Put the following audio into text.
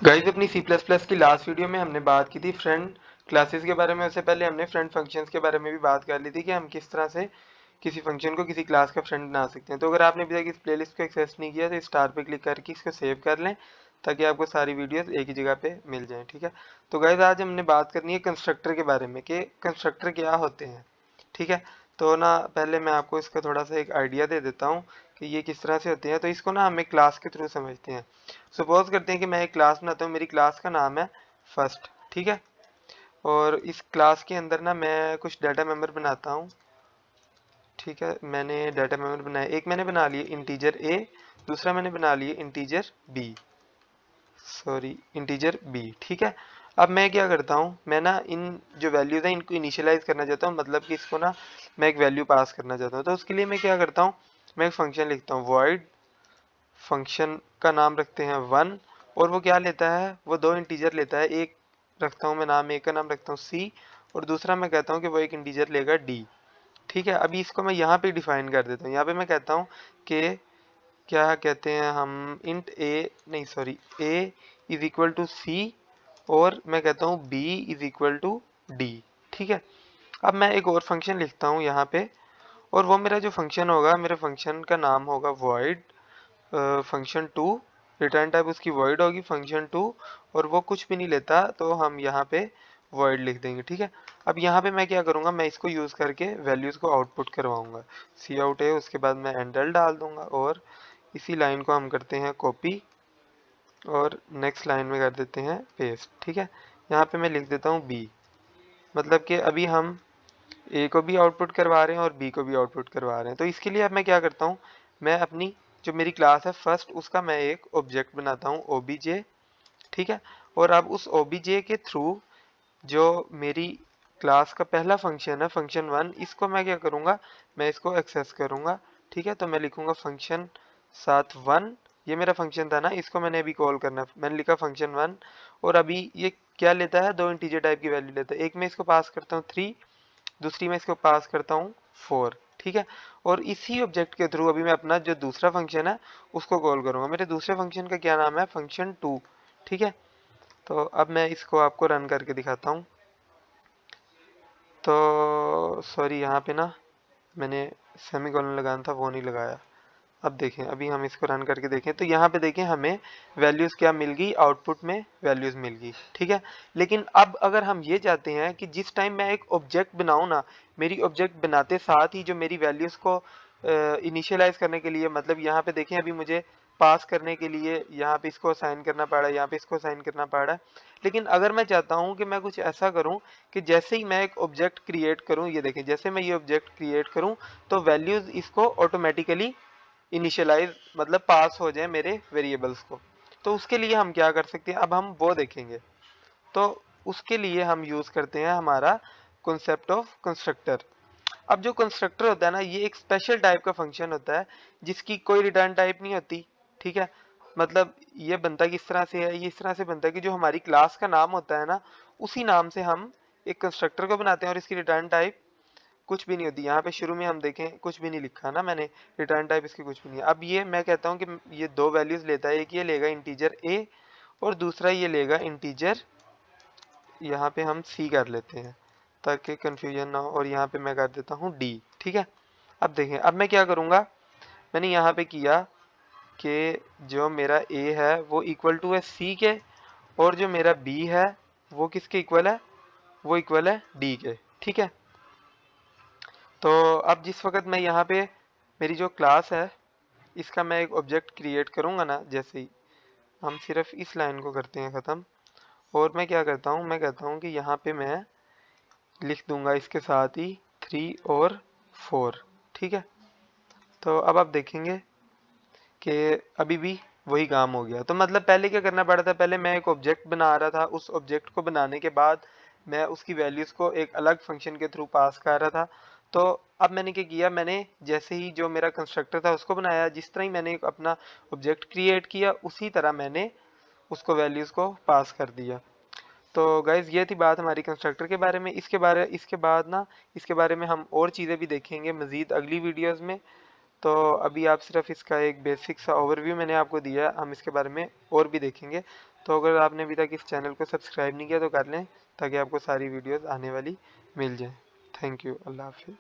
Guys अपनी C plus plus की last video में हमने बात की थी फ्रेंड क्लासेस के बारे में। उससे पहले हमने फ्रेंड फंक्शंस के बारे में भी बात कर ली थी कि हम किस तरह से किसी फंक्शन को किसी क्लास का फ्रेंड बना सकते हैं। तो अगर आपने अभी तक इस प्लेलिस्ट को एक्सेस नहीं किया तो स्टार पे क्लिक करके इसको सेव कर लें ताकि आपको सारी वीडियोस एक ही जगह पे मिल जाएं। ठीक है, तो गाइस आज हमने बात करनी है कंस्ट्रक्टर के बारे में कि कंस्ट्रक्टर क्या होते हैं। ठीक है, तो ना पहले मैं आपको इसका थोड़ा सा एक आइडिया दे देता हूँ कि ये किस तरह से होते हैं। तो इसको ना हम एक क्लास के थ्रू समझते हैं। सपोज करते हैं कि मैं एक क्लास बनाता हूँ, मेरी क्लास का नाम है फर्स्ट। ठीक है, और इस क्लास के अंदर ना मैं कुछ डाटा मेंबर बनाता हूँ। ठीक है, मैंने डाटा मेंबर बनाया, एक मैंने बना लिया इंटीजर ए, दूसरा मैंने बना लिया integer b, sorry integer b. ठीक है, अब मैं क्या करता हूँ, मैं ना इन जो वैल्यूज हैं इनको इनिशियलाइज करना चाहता हूँ, मतलब कि इसको ना मैं एक वैल्यू पास करना चाहता हूँ। तो उसके लिए मैं क्या करता हूँ, मैं एक फंक्शन लिखता हूँ वॉइड, फंक्शन का नाम रखते हैं वन, और वो क्या लेता है, वो दो इंटीजर लेता है। एक रखता हूँ मैं नाम, एक का नाम रखता हूँ सी, और दूसरा मैं कहता हूँ कि वो एक इंटीजर लेगा डी। ठीक है, अभी इसको मैं यहाँ पे डिफाइन कर देता हूँ। यहाँ पे मैं कहता हूँ कि क्या कहते हैं हम, इंट ए नहीं sorry A is equal to C, और मैं कहता हूँ B is equal to D. ठीक है, अब मैं एक और फंक्शन लिखता हूँ यहाँ पे, और वो मेरा जो फंक्शन होगा, मेरे फंक्शन का नाम होगा void function two, return type उसकी void होगी फंक्शन टू, और वो कुछ भी नहीं लेता तो हम यहाँ पे void लिख देंगे। ठीक है, अब यहाँ पे मैं क्या करूँगा, मैं इसको यूज़ करके वैल्यूज़ को आउटपुट करवाऊंगा। सी आउट है, उसके बाद मैं एंडल डाल दूंगा, और इसी लाइन को हम करते हैं कॉपी, और नेक्स्ट लाइन में कर देते हैं पेस्ट। ठीक है, यहाँ पे मैं लिख देता हूँ बी, मतलब कि अभी हम ए को भी आउटपुट करवा रहे हैं और बी को भी आउटपुट करवा रहे हैं। तो इसके लिए अब मैं क्या करता हूँ, मैं अपनी जो मेरी क्लास है फर्स्ट, उसका मैं एक ऑब्जेक्ट बनाता हूँ ओबीजे। ठीक है, और अब उस ओबीजे के थ्रू जो मेरी क्लास का पहला फंक्शन है फंक्शन वन, इसको मैं क्या करूँगा, मैं इसको एक्सेस करूँगा। ठीक है, तो मैं लिखूँगा फंक्शन साथ वन, ये मेरा फंक्शन था ना, इसको मैंने अभी कॉल करना, मैंने लिखा फंक्शन वन, और अभी ये क्या लेता है, दो इंटीजर टाइप की वैल्यू लेता है। एक मैं इसको पास करता हूँ थ्री, दूसरी मैं इसको पास करता हूँ फोर। ठीक है, और इसी ऑब्जेक्ट के थ्रू अभी मैं अपना जो दूसरा फंक्शन है उसको कॉल करूँगा। मेरे दूसरे फंक्शन का क्या नाम है, फंक्शन टू। ठीक है, तो अब मैं इसको आपको रन करके दिखाता हूँ। तो सॉरी, यहाँ पे ना मैंने सेमीकोलन लगाना था, वो नहीं लगाया। अब देखें, अभी हम इसको रन करके देखें तो यहाँ पे देखें हमें वैल्यूज़ क्या मिल गई, आउटपुट में वैल्यूज़ मिल गई। ठीक है, लेकिन अब अगर हम ये चाहते हैं कि जिस टाइम मैं एक ऑब्जेक्ट बनाऊँ ना, मेरी ऑब्जेक्ट बनाते साथ ही जो मेरी वैल्यूज़ को इनिशियलाइज करने के लिए, मतलब यहाँ पे देखें अभी मुझे पास करने के लिए यहाँ पे इसको असाइन करना पड़ रहा है, यहाँ पे इसको असाइन करना पड़ रहा है। लेकिन अगर मैं चाहता हूँ कि मैं कुछ ऐसा करूँ कि जैसे ही मैं एक ऑब्जेक्ट क्रिएट करूँ, ये देखें जैसे मैं ये ऑब्जेक्ट क्रिएट करूँ तो वैल्यूज़ इसको ऑटोमेटिकली इनिशियलाइज, मतलब पास हो जाए मेरे वेरिएबल्स को। तो उसके लिए हम क्या कर सकते हैं, अब हम वो देखेंगे। तो उसके लिए हम यूज करते हैं हमारा कॉन्सेप्ट ऑफ कंस्ट्रक्टर। अब जो कंस्ट्रक्टर होता है ना, ये एक स्पेशल टाइप का फंक्शन होता है जिसकी कोई रिटर्न टाइप नहीं होती। ठीक है, मतलब ये बनता किस तरह से है, ये इस तरह से बनता है कि जो हमारी क्लास का नाम होता है ना, उसी नाम से हम एक कंस्ट्रक्टर को बनाते हैं, और इसकी रिटर्न टाइप कुछ भी नहीं होती। यहाँ पे शुरू में हम देखें कुछ भी नहीं लिखा ना मैंने, रिटर्न टाइप इसकी कुछ भी नहीं है। अब ये मैं कहता हूँ कि ये दो वैल्यूज लेता है, एक ये लेगा इंटीजर ए, और दूसरा ये लेगा इंटीजर, यहाँ पे हम सी कर लेते हैं ताकि कंफ्यूजन ना हो, और यहाँ पे मैं कर देता हूँ डी। ठीक है, अब देखें, अब मैं क्या करूँगा, मैंने यहाँ पे किया कि जो मेरा ए है वो इक्वल टू है सी के, और जो मेरा बी है वो किसके इक्वल है, वो इक्वल है डी के। ठीक है, तो अब जिस वक्त मैं यहाँ पे मेरी जो क्लास है इसका मैं एक ऑब्जेक्ट क्रिएट करूँगा ना, जैसे ही हम सिर्फ इस लाइन को करते हैं ख़त्म, और मैं क्या करता हूँ, मैं कहता हूँ कि यहाँ पे मैं लिख दूंगा इसके साथ ही थ्री और फोर। ठीक है, तो अब आप देखेंगे कि अभी भी वही काम हो गया। तो मतलब पहले क्या करना पड़ा था, पहले मैं एक ऑब्जेक्ट बना रहा था, उस ऑब्जेक्ट को बनाने के बाद मैं उसकी वैल्यूज़ को एक अलग फंक्शन के थ्रू पास कर रहा था। तो अब मैंने क्या किया, मैंने जैसे ही जो मेरा कंस्ट्रक्टर था उसको बनाया, जिस तरह ही मैंने एक अपना ऑब्जेक्ट क्रिएट किया उसी तरह मैंने उसको वैल्यूज़ को पास कर दिया। तो गाइज़ ये थी बात हमारी कंस्ट्रक्टर के बारे में। इसके बाद ना इसके बारे में हम और चीज़ें भी देखेंगे मज़ीद अगली वीडियोज़ में। तो अभी आप सिर्फ इसका एक बेसिक सा ओवरव्यू मैंने आपको दिया, हम इसके बारे में और भी देखेंगे। तो अगर आपने अभी तक इस चैनल को सब्सक्राइब नहीं किया तो कर लें, ताकि आपको सारी वीडियोस आने वाली मिल जाए। थैंक यू, अल्लाह हाफिज़।